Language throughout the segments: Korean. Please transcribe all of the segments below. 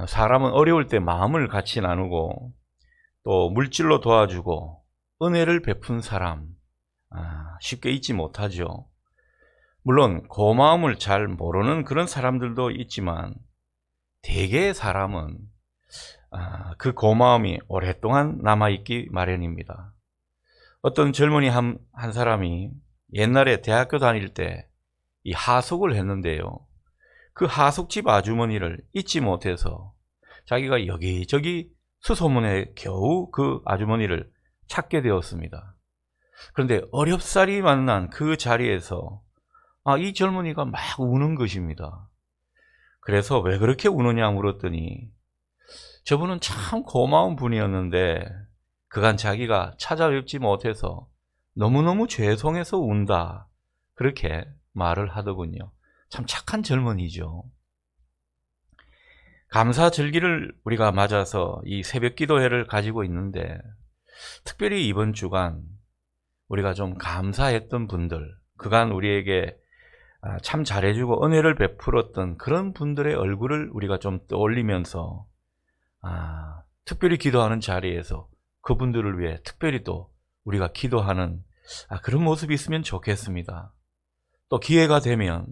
사람은 어려울 때 마음을 같이 나누고 또 물질로 도와주고 은혜를 베푼 사람 쉽게 잊지 못하죠. 물론 고마움을 잘 모르는 그런 사람들도 있지만 대개의 사람은 그 고마움이 오랫동안 남아있기 마련입니다. 어떤 젊은이 한 사람이 옛날에 대학교 다닐 때 이 하숙을 했는데요. 그 하숙집 아주머니를 잊지 못해서 자기가 여기저기 수소문에 겨우 그 아주머니를 찾게 되었습니다. 그런데 어렵사리 만난 그 자리에서 이 젊은이가 막 우는 것입니다. 그래서 왜 그렇게 우느냐 물었더니 저분은 참 고마운 분이었는데 그간 자기가 찾아뵙지 못해서 너무너무 죄송해서 운다, 그렇게 말을 하더군요. 참 착한 젊은이죠. 감사절기를 우리가 맞아서 이 새벽기도회를 가지고 있는데 특별히 이번 주간 우리가 좀 감사했던 분들, 그간 우리에게 참 잘해주고 은혜를 베풀었던 그런 분들의 얼굴을 우리가 좀 떠올리면서 특별히 기도하는 자리에서 그분들을 위해 특별히 또 우리가 기도하는 그런 모습이 있으면 좋겠습니다. 또 기회가 되면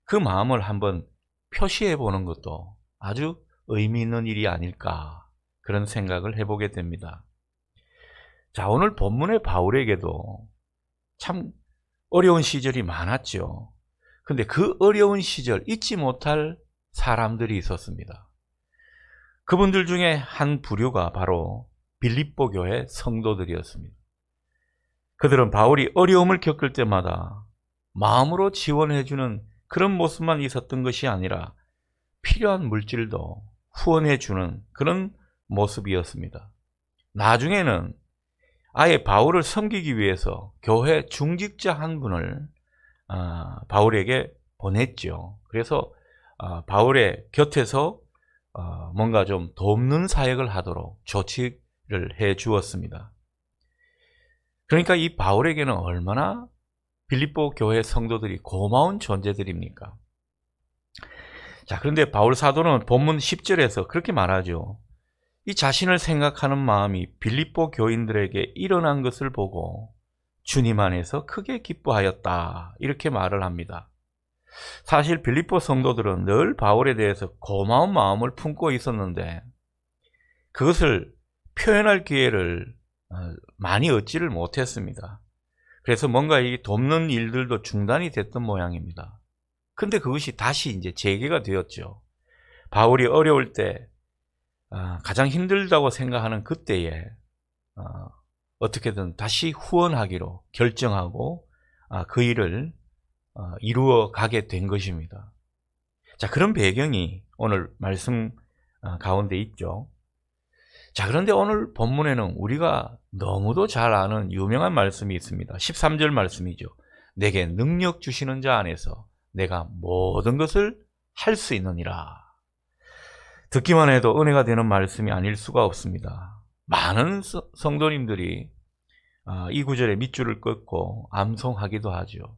그 마음을 한번 표시해 보는 것도 아주 의미 있는 일이 아닐까, 그런 생각을 해보게 됩니다. 자, 오늘 본문의 바울에게도 참 어려운 시절이 많았죠. 근데 그 어려운 시절 잊지 못할 사람들이 있었습니다. 그분들 중에 한 부류가 바로 빌립보 교회 성도들이었습니다. 그들은 바울이 어려움을 겪을 때마다 마음으로 지원해주는 그런 모습만 있었던 것이 아니라 필요한 물질도 후원해주는 그런 모습이었습니다. 나중에는 아예 바울을 섬기기 위해서 교회 중직자 한 분을 바울에게 보냈죠. 그래서 바울의 곁에서 뭔가 좀 돕는 사역을 하도록 조치를 해 주었습니다. 그러니까 이 바울에게는 얼마나 빌립보 교회 성도들이 고마운 존재들입니까? 자, 그런데 바울 사도는 본문 10절에서 그렇게 말하죠. 이 자신을 생각하는 마음이 빌립보 교인들에게 일어난 것을 보고 주님 안에서 크게 기뻐하였다, 이렇게 말을 합니다. 사실 빌립보 성도들은 늘 바울에 대해서 고마운 마음을 품고 있었는데 그것을 표현할 기회를 많이 얻지를 못했습니다. 그래서 뭔가 이 돕는 일들도 중단이 됐던 모양입니다. 근데 그것이 다시 이제 재개가 되었죠. 바울이 어려울 때 가장 힘들다고 생각하는 그때에 어떻게든 다시 후원하기로 결정하고 그 일을 이루어 가게 된 것입니다. 자, 그런 배경이 오늘 말씀 가운데 있죠. 자, 그런데 오늘 본문에는 우리가 너무도 잘 아는 유명한 말씀이 있습니다. 13절 말씀이죠. 내게 능력 주시는 자 안에서 내가 모든 것을 할 수 있느니라. 듣기만 해도 은혜가 되는 말씀이 아닐 수가 없습니다. 많은 성도님들이 이 구절에 밑줄을 긋고 암송하기도 하죠.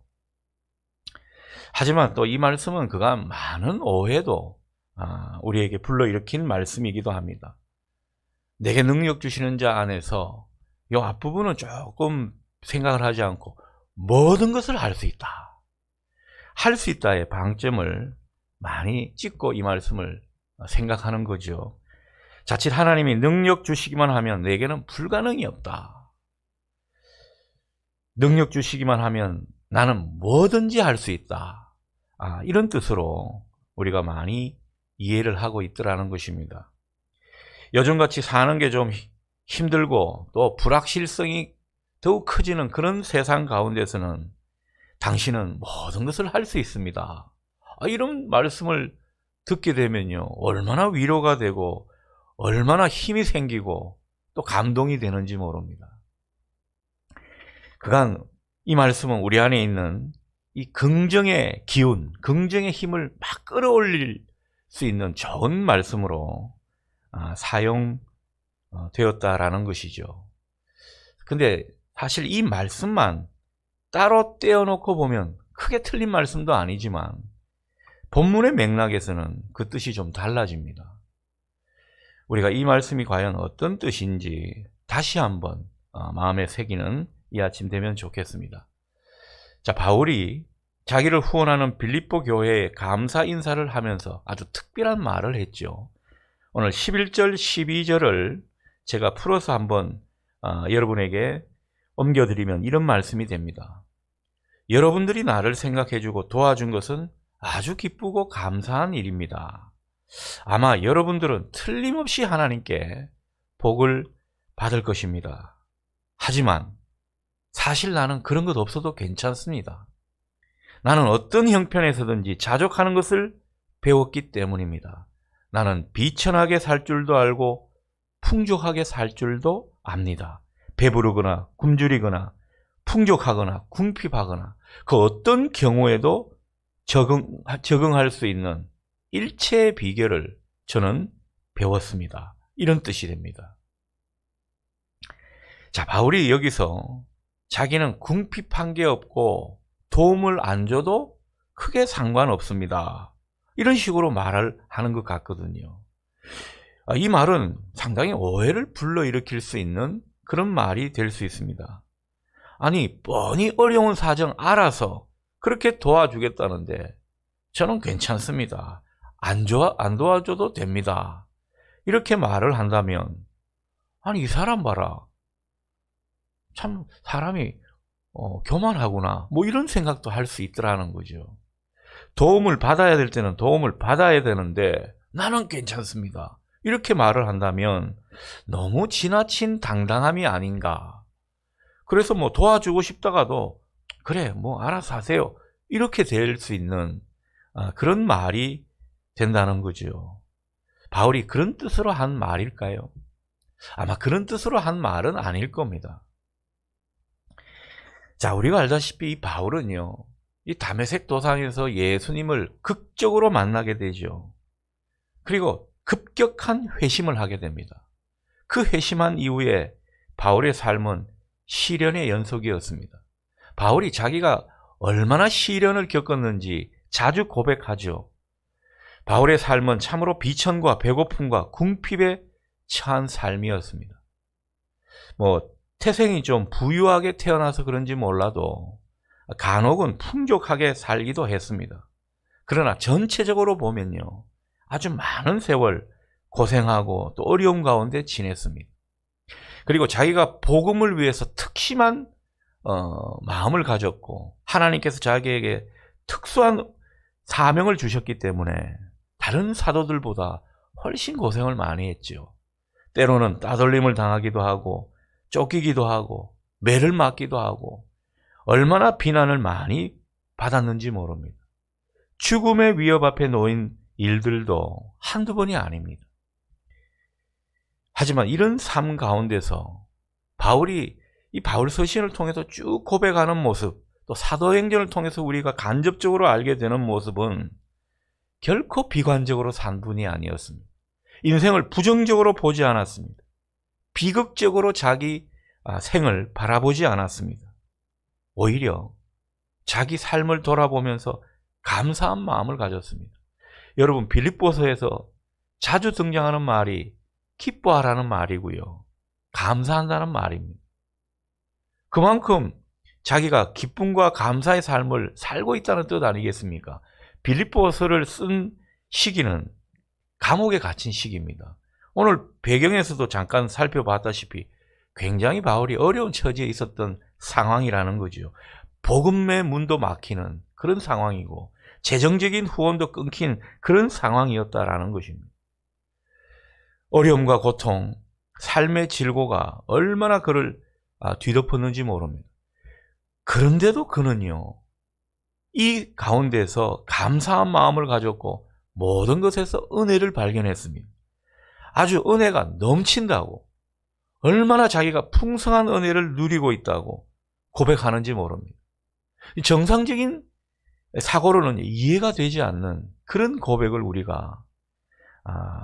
하지만 또 이 말씀은 그간 많은 오해도 우리에게 불러일으킨 말씀이기도 합니다. 내게 능력 주시는 자 안에서 이 앞부분은 조금 생각을 하지 않고 모든 것을 할 수 있다, 할 수 있다의 방점을 많이 찍고 이 말씀을 생각하는 거죠. 자칫 하나님이 능력 주시기만 하면 내게는 불가능이 없다, 능력 주시기만 하면 나는 뭐든지 할 수 있다, 이런 뜻으로 우리가 많이 이해를 하고 있더라는 것입니다. 요즘같이 사는 게 좀 힘들고 또 불확실성이 더욱 커지는 그런 세상 가운데서는 당신은 모든 것을 할 수 있습니다, 이런 말씀을 듣게 되면요, 얼마나 위로가 되고 얼마나 힘이 생기고 또 감동이 되는지 모릅니다. 그간 이 말씀은 우리 안에 있는 이 긍정의 기운, 긍정의 힘을 막 끌어올릴 수 있는 좋은 말씀으로 사용되었다라는 것이죠. 근데 사실 이 말씀만 따로 떼어놓고 보면 크게 틀린 말씀도 아니지만 본문의 맥락에서는 그 뜻이 좀 달라집니다. 우리가 이 말씀이 과연 어떤 뜻인지 다시 한번 마음에 새기는 이 아침 되면 좋겠습니다. 자, 바울이 자기를 후원하는 빌립보 교회에 감사 인사를 하면서 아주 특별한 말을 했죠. 오늘 11절, 12절을 제가 풀어서 한번 여러분에게 옮겨드리면 이런 말씀이 됩니다. 여러분들이 나를 생각해주고 도와준 것은 아주 기쁘고 감사한 일입니다. 아마 여러분들은 틀림없이 하나님께 복을 받을 것입니다. 하지만 사실 나는 그런 것 없어도 괜찮습니다. 나는 어떤 형편에서든지 자족하는 것을 배웠기 때문입니다. 나는 비천하게 살 줄도 알고 풍족하게 살 줄도 압니다. 배부르거나 굶주리거나 풍족하거나 궁핍하거나 그 어떤 경우에도 적응할 수 있는 일체의 비결을 저는 배웠습니다. 이런 뜻이 됩니다. 자, 바울이 여기서 자기는 궁핍한 게 없고 도움을 안 줘도 크게 상관없습니다. 이런 식으로 말을 하는 것 같거든요. 이 말은 상당히 오해를 불러일으킬 수 있는 그런 말이 될 수 있습니다. 아니, 뻔히 어려운 사정 알아서 그렇게 도와주겠다는데 저는 괜찮습니다. 안 도와줘도 됩니다. 이렇게 말을 한다면, 아니, 이 사람 봐라. 참 사람이 교만하구나. 뭐 이런 생각도 할 수 있더라는 거죠. 도움을 받아야 될 때는 도움을 받아야 되는데 나는 괜찮습니다. 이렇게 말을 한다면 너무 지나친 당당함이 아닌가. 그래서 뭐 도와주고 싶다가도 그래, 뭐 알아서 하세요. 이렇게 될 수 있는 그런 말이 된다는 거죠. 바울이 그런 뜻으로 한 말일까요? 아마 그런 뜻으로 한 말은 아닐 겁니다. 자, 우리가 알다시피 이 바울은요, 이 다메섹 도상에서 예수님을 극적으로 만나게 되죠. 그리고 급격한 회심을 하게 됩니다. 그 회심한 이후에 바울의 삶은 시련의 연속이었습니다. 바울이 자기가 얼마나 시련을 겪었는지 자주 고백하죠. 바울의 삶은 참으로 비천과 배고픔과 궁핍에 처한 삶이었습니다. 태생이 좀 부유하게 태어나서 그런지 몰라도 간혹은 풍족하게 살기도 했습니다. 그러나 전체적으로 보면요, 아주 많은 세월 고생하고 또 어려움 가운데 지냈습니다. 그리고 자기가 복음을 위해서 특심한 마음을 가졌고 하나님께서 자기에게 특수한 사명을 주셨기 때문에 다른 사도들보다 훨씬 고생을 많이 했죠. 때로는 따돌림을 당하기도 하고 쫓기기도 하고 매를 맞기도 하고 얼마나 비난을 많이 받았는지 모릅니다. 죽음의 위협 앞에 놓인 일들도 한두 번이 아닙니다. 하지만 이런 삶 가운데서 바울이 이 바울 서신을 통해서 쭉 고백하는 모습, 또 사도행전을 통해서 우리가 간접적으로 알게 되는 모습은 결코 비관적으로 산 분이 아니었습니다. 인생을 부정적으로 보지 않았습니다. 비극적으로 자기 생을 바라보지 않았습니다. 오히려 자기 삶을 돌아보면서 감사한 마음을 가졌습니다. 여러분, 빌립보서에서 자주 등장하는 말이 기뻐하라는 말이고요, 감사한다는 말입니다. 그만큼 자기가 기쁨과 감사의 삶을 살고 있다는 뜻 아니겠습니까? 빌립보서를 쓴 시기는 감옥에 갇힌 시기입니다. 오늘 배경에서도 잠깐 살펴봤다시피 굉장히 바울이 어려운 처지에 있었던 상황이라는 거죠. 복음의 문도 막히는 그런 상황이고 재정적인 후원도 끊긴 그런 상황이었다라는 것입니다. 어려움과 고통, 삶의 질고가 얼마나 그를 뒤덮었는지 모릅니다. 그런데도 그는요, 이 가운데서 감사한 마음을 가졌고 모든 것에서 은혜를 발견했습니다. 아주 은혜가 넘친다고, 얼마나 자기가 풍성한 은혜를 누리고 있다고 고백하는지 모릅니다. 정상적인 사고로는 이해가 되지 않는 그런 고백을 우리가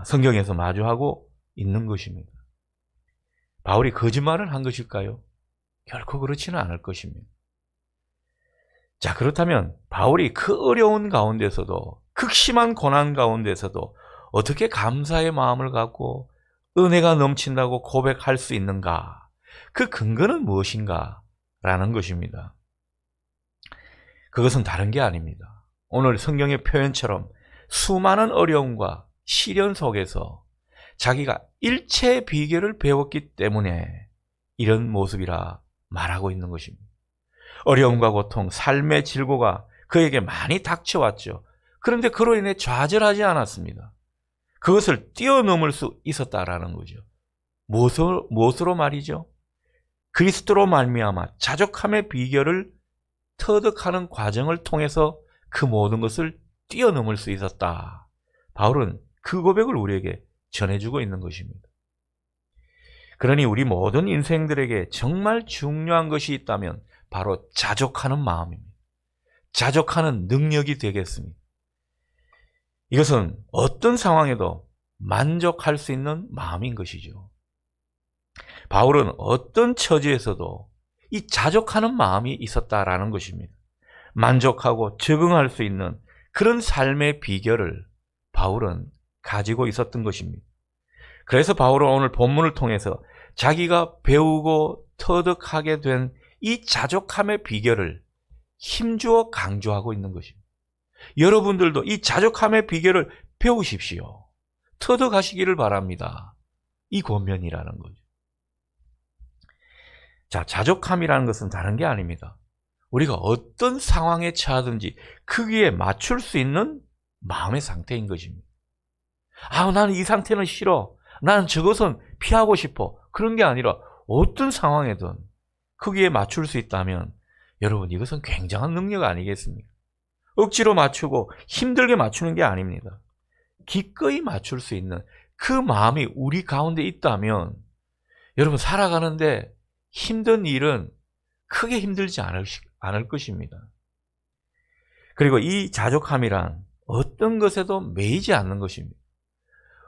성경에서 마주하고 있는 것입니다. 바울이 거짓말을 한 것일까요? 결코 그렇지는 않을 것입니다. 자, 그렇다면 바울이 그 어려운 가운데서도, 극심한 고난 가운데서도 어떻게 감사의 마음을 갖고 은혜가 넘친다고 고백할 수 있는가? 그 근거는 무엇인가? 라는 것입니다. 그것은 다른 게 아닙니다. 오늘 성경의 표현처럼 수많은 어려움과 시련 속에서 자기가 일체의 비결을 배웠기 때문에 이런 모습이라 말하고 있는 것입니다. 어려움과 고통, 삶의 질고가 그에게 많이 닥쳐왔죠. 그런데 그로 인해 좌절하지 않았습니다. 그것을 뛰어넘을 수 있었다라는 거죠. 무엇으로 말이죠? 그리스도로 말미암아 자족함의 비결을 터득하는 과정을 통해서 그 모든 것을 뛰어넘을 수 있었다. 바울은 그 고백을 우리에게 전해주고 있는 것입니다. 그러니 우리 모든 인생들에게 정말 중요한 것이 있다면 바로 자족하는 마음입니다. 자족하는 능력이 되겠습니다. 이것은 어떤 상황에도 만족할 수 있는 마음인 것이죠. 바울은 어떤 처지에서도 이 자족하는 마음이 있었다라는 것입니다. 만족하고 적응할 수 있는 그런 삶의 비결을 바울은 가지고 있었던 것입니다. 그래서 바울은 오늘 본문을 통해서 자기가 배우고 터득하게 된 이 자족함의 비결을 힘주어 강조하고 있는 것입니다. 여러분들도 이 자족함의 비결을 배우십시오. 터득하시기를 바랍니다. 이 권면이라는 거죠. 자, 자족함이라는 것은 다른 게 아닙니다. 우리가 어떤 상황에 처하든지 거기에 맞출 수 있는 마음의 상태인 것입니다. 나는 이 상태는 싫어. 나는 저것은 피하고 싶어. 그런 게 아니라 어떤 상황에든 거기에 맞출 수 있다면 여러분 이것은 굉장한 능력 아니겠습니까? 억지로 맞추고 힘들게 맞추는 게 아닙니다. 기꺼이 맞출 수 있는 그 마음이 우리 가운데 있다면 여러분 살아가는데 힘든 일은 크게 힘들지 않을 것입니다. 그리고 이 자족함이란 어떤 것에도 매이지 않는 것입니다.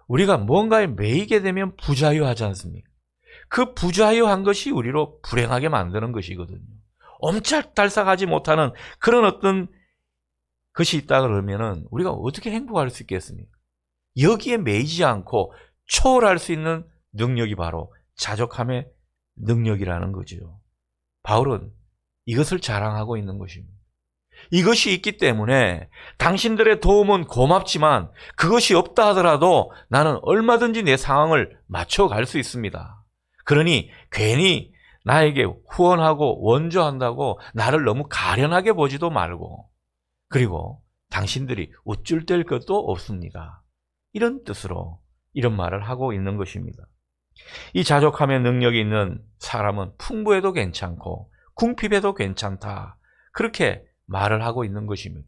우리가 뭔가에 매이게 되면 부자유하지 않습니까? 그 부자유한 것이 우리로 불행하게 만드는 것이거든요. 옴짝달싹하지 못하는 그런 어떤 것이 있다 그러면은 우리가 어떻게 행복할 수 있겠습니까? 여기에 매이지 않고 초월할 수 있는 능력이 바로 자족함의 능력이라는 거죠. 바울은 이것을 자랑하고 있는 것입니다. 이것이 있기 때문에 당신들의 도움은 고맙지만 그것이 없다 하더라도 나는 얼마든지 내 상황을 맞춰갈 수 있습니다. 그러니 괜히 나에게 후원하고 원조한다고 나를 너무 가련하게 보지도 말고 그리고 당신들이 우쭐댈 것도 없습니다. 이런 뜻으로 이런 말을 하고 있는 것입니다. 이 자족함의 능력이 있는 사람은 풍부해도 괜찮고 궁핍해도 괜찮다. 그렇게 말을 하고 있는 것입니다.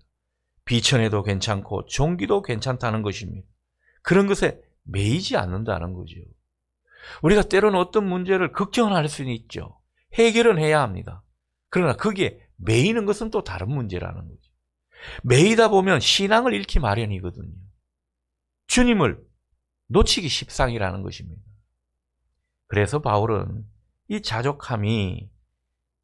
비천해도 괜찮고 종기도 괜찮다는 것입니다. 그런 것에 매이지 않는다는 거죠. 우리가 때로는 어떤 문제를 걱정할 수는 있죠. 해결은 해야 합니다. 그러나 거기에 매이는 것은 또 다른 문제라는 거죠. 매이다 보면 신앙을 잃기 마련이거든요. 주님을 놓치기 십상이라는 것입니다. 그래서 바울은 이 자족함이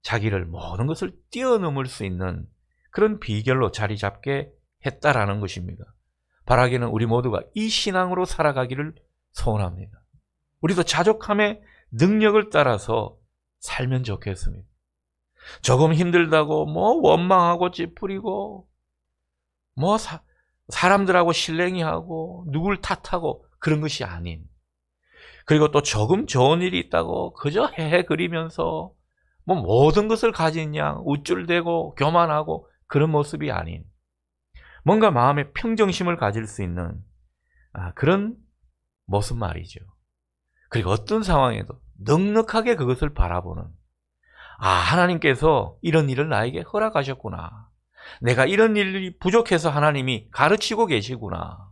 자기를 모든 것을 뛰어넘을 수 있는 그런 비결로 자리 잡게 했다라는 것입니다. 바라기는 우리 모두가 이 신앙으로 살아가기를 소원합니다. 우리도 자족함의 능력을 따라서 살면 좋겠습니다. 조금 힘들다고 원망하고 찌푸리고 사람들하고 실랭이하고 누굴 탓하고 그런 것이 아닌, 그리고 또 조금 좋은 일이 있다고 그저 헤헤거리면서 모든 것을 가진 양 우쭐대고 교만하고 그런 모습이 아닌 뭔가 마음의 평정심을 가질 수 있는 그런 모습 말이죠. 그리고 어떤 상황에도 넉넉하게 그것을 바라보는, 하나님께서 이런 일을 나에게 허락하셨구나. 내가 이런 일이 부족해서 하나님이 가르치고 계시구나.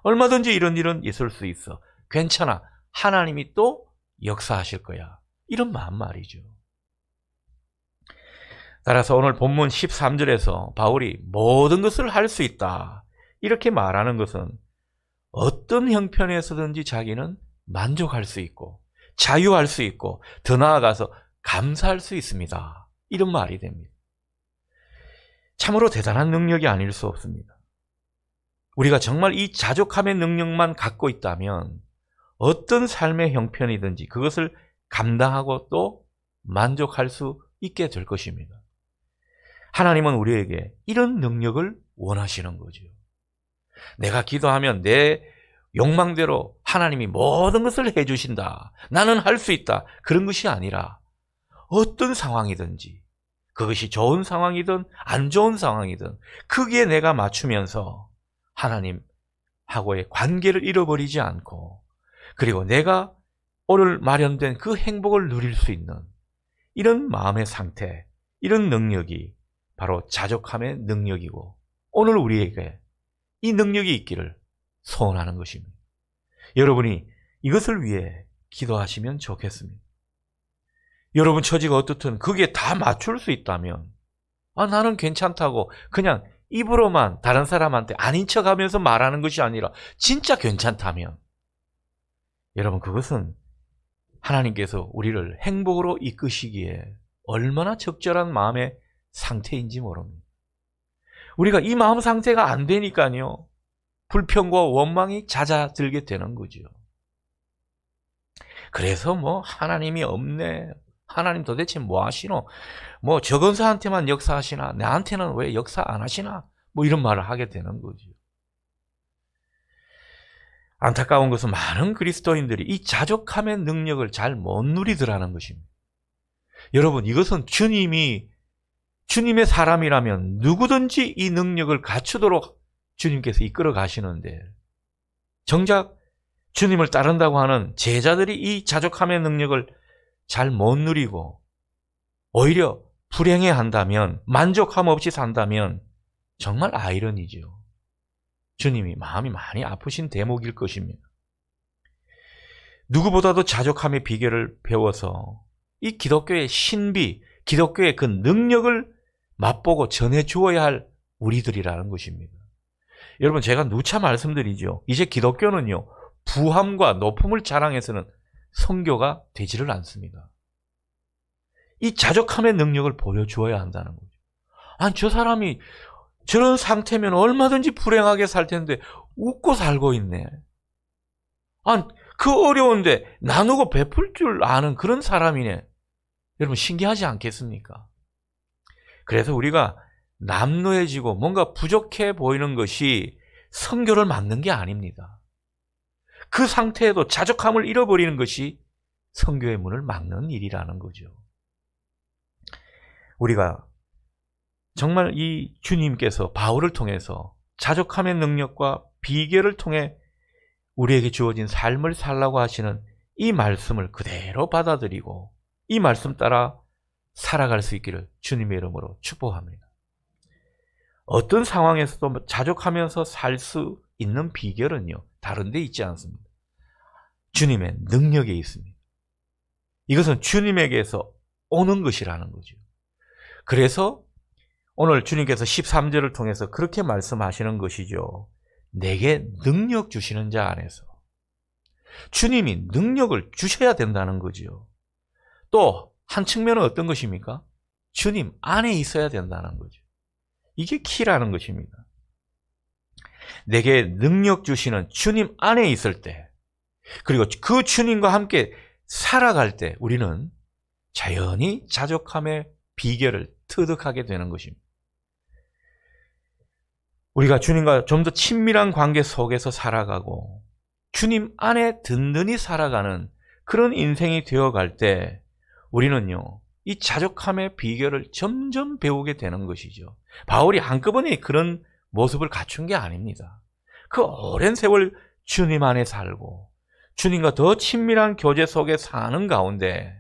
얼마든지 이런 일은 있을 수 있어. 괜찮아. 하나님이 또 역사하실 거야. 이런 마음 말이죠. 따라서 오늘 본문 13절에서 바울이 모든 것을 할 수 있다. 이렇게 말하는 것은 어떤 형편에서든지 자기는 만족할 수 있고 자유할 수 있고 더 나아가서 감사할 수 있습니다. 이런 말이 됩니다. 참으로 대단한 능력이 아닐 수 없습니다. 우리가 정말 이 자족함의 능력만 갖고 있다면 어떤 삶의 형편이든지 그것을 감당하고 또 만족할 수 있게 될 것입니다. 하나님은 우리에게 이런 능력을 원하시는 거죠. 내가 기도하면 내 욕망대로 하나님이 모든 것을 해주신다. 나는 할 수 있다. 그런 것이 아니라 어떤 상황이든지 그것이 좋은 상황이든 안 좋은 상황이든 거기에 내가 맞추면서 하나님하고의 관계를 잃어버리지 않고 그리고 내가 오늘 마련된 그 행복을 누릴 수 있는 이런 마음의 상태, 이런 능력이 바로 자족함의 능력이고 오늘 우리에게 이 능력이 있기를 소원하는 것입니다. 여러분이 이것을 위해 기도하시면 좋겠습니다. 여러분 처지가 어떻든 거기에 다 맞출 수 있다면 나는 괜찮다고 그냥 입으로만 다른 사람한테 아닌 척하면서 말하는 것이 아니라 진짜 괜찮다면 여러분 그것은 하나님께서 우리를 행복으로 이끄시기에 얼마나 적절한 마음의 상태인지 모릅니다. 우리가 이 마음 상태가 안 되니까요. 불평과 원망이 잦아들게 되는 거죠. 그래서 하나님이 없네. 하나님 도대체 뭐 하시노? 저건사한테만 역사하시나? 나한테는 왜 역사 안 하시나? 이런 말을 하게 되는 거죠. 안타까운 것은 많은 그리스도인들이 이 자족함의 능력을 잘 못 누리더라는 것입니다. 여러분, 이것은 주님의 사람이라면 누구든지 이 능력을 갖추도록 주님께서 이끌어 가시는데 정작 주님을 따른다고 하는 제자들이 이 자족함의 능력을 잘 못 누리고 오히려 불행해한다면 만족함 없이 산다면 정말 아이러니죠. 주님이 마음이 많이 아프신 대목일 것입니다. 누구보다도 자족함의 비결을 배워서 이 기독교의 신비, 기독교의 그 능력을 맛보고 전해주어야 할 우리들이라는 것입니다. 여러분 제가 누차 말씀드리죠. 이제 기독교는요. 부함과 높음을 자랑해서는 선교가 되지를 않습니다. 이 자족함의 능력을 보여주어야 한다는 거죠. 아니 저 사람이 저런 상태면 얼마든지 불행하게 살 텐데 웃고 살고 있네. 아니 그 어려운데 나누고 베풀 줄 아는 그런 사람이네. 여러분 신기하지 않겠습니까? 그래서 우리가 남루해지고 뭔가 부족해 보이는 것이 선교를 막는 게 아닙니다. 그 상태에도 자족함을 잃어버리는 것이 선교의 문을 막는 일이라는 거죠. 우리가 정말 이 주님께서 바울을 통해서 자족함의 능력과 비결을 통해 우리에게 주어진 삶을 살라고 하시는 이 말씀을 그대로 받아들이고 이 말씀 따라 살아갈 수 있기를 주님의 이름으로 축복합니다. 어떤 상황에서도 자족하면서 살 수 있는 비결은요, 다른 데 있지 않습니다. 주님의 능력에 있습니다. 이것은 주님에게서 오는 것이라는 거죠. 그래서 오늘 주님께서 13절을 통해서 그렇게 말씀하시는 것이죠. 내게 능력 주시는 자 안에서. 주님이 능력을 주셔야 된다는 거죠. 또 한 측면은 어떤 것입니까? 주님 안에 있어야 된다는 거죠. 이게 키라는 것입니다. 내게 능력 주시는 주님 안에 있을 때 그리고 그 주님과 함께 살아갈 때 우리는 자연히 자족함의 비결을 터득하게 되는 것입니다. 우리가 주님과 좀 더 친밀한 관계 속에서 살아가고 주님 안에 든든히 살아가는 그런 인생이 되어갈 때 우리는요, 이 자족함의 비결을 점점 배우게 되는 것이죠. 바울이 한꺼번에 그런 모습을 갖춘 게 아닙니다. 그 오랜 세월 주님 안에 살고 주님과 더 친밀한 교제 속에 사는 가운데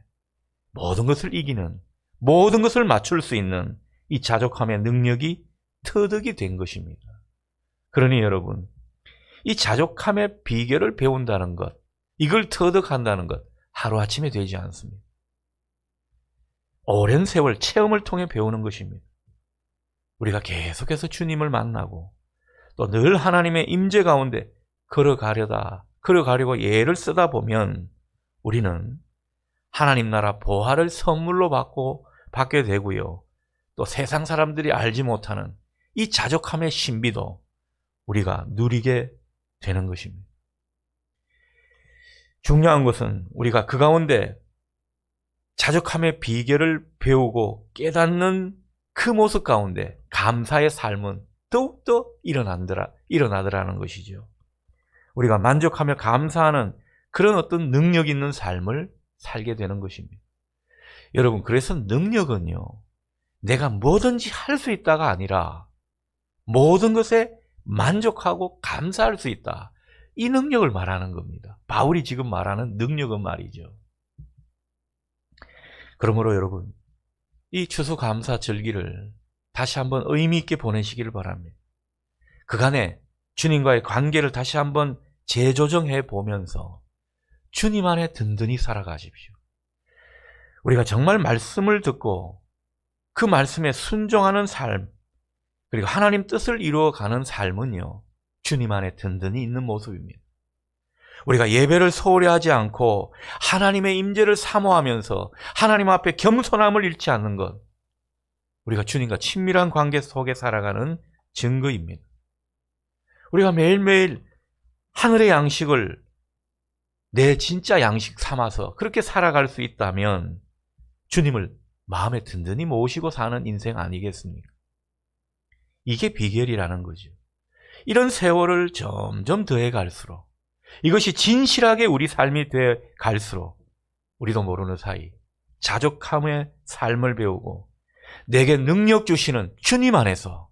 모든 것을 이기는, 모든 것을 맞출 수 있는 이 자족함의 능력이 터득이 된 것입니다. 그러니 여러분, 이 자족함의 비결을 배운다는 것, 이걸 터득한다는 것 하루아침에 되지 않습니다. 오랜 세월 체험을 통해 배우는 것입니다. 우리가 계속해서 주님을 만나고 또 늘 하나님의 임재 가운데 걸어가려고 예를 쓰다 보면 우리는 하나님 나라 보화를 선물로 받게 되고요. 또 세상 사람들이 알지 못하는 이 자족함의 신비도 우리가 누리게 되는 것입니다. 중요한 것은 우리가 그 가운데 자족함의 비결을 배우고 깨닫는 그 모습 가운데 감사의 삶은 더욱더 일어나더라는 것이죠. 우리가 만족하며 감사하는 그런 어떤 능력 있는 삶을 살게 되는 것입니다. 여러분, 그래서 능력은요, 내가 뭐든지 할 수 있다가 아니라 모든 것에 만족하고 감사할 수 있다. 이 능력을 말하는 겁니다. 바울이 지금 말하는 능력은 말이죠. 그러므로 여러분, 이 추수감사절기를 다시 한번 의미 있게 보내시기를 바랍니다. 그간에 주님과의 관계를 다시 한번 재조정해 보면서 주님 안에 든든히 살아가십시오. 우리가 정말 말씀을 듣고 그 말씀에 순종하는 삶, 그리고 하나님 뜻을 이루어가는 삶은요, 주님 안에 든든히 있는 모습입니다. 우리가 예배를 소홀히 하지 않고 하나님의 임재를 사모하면서 하나님 앞에 겸손함을 잃지 않는 것, 우리가 주님과 친밀한 관계 속에 살아가는 증거입니다. 우리가 매일매일 하늘의 양식을 내 진짜 양식 삼아서 그렇게 살아갈 수 있다면 주님을 마음에 든든히 모시고 사는 인생 아니겠습니까? 이게 비결이라는 거죠. 이런 세월을 점점 더해 갈수록, 이것이 진실하게 우리 삶이 돼 갈수록 우리도 모르는 사이 자족함의 삶을 배우고 내게 능력 주시는 주님 안에서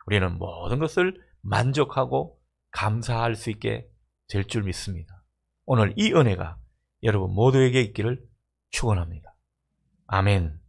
우리는 모든 것을 만족하고 감사할 수 있게 될 줄 믿습니다. 오늘 이 은혜가 여러분 모두에게 있기를 축원합니다. 아멘.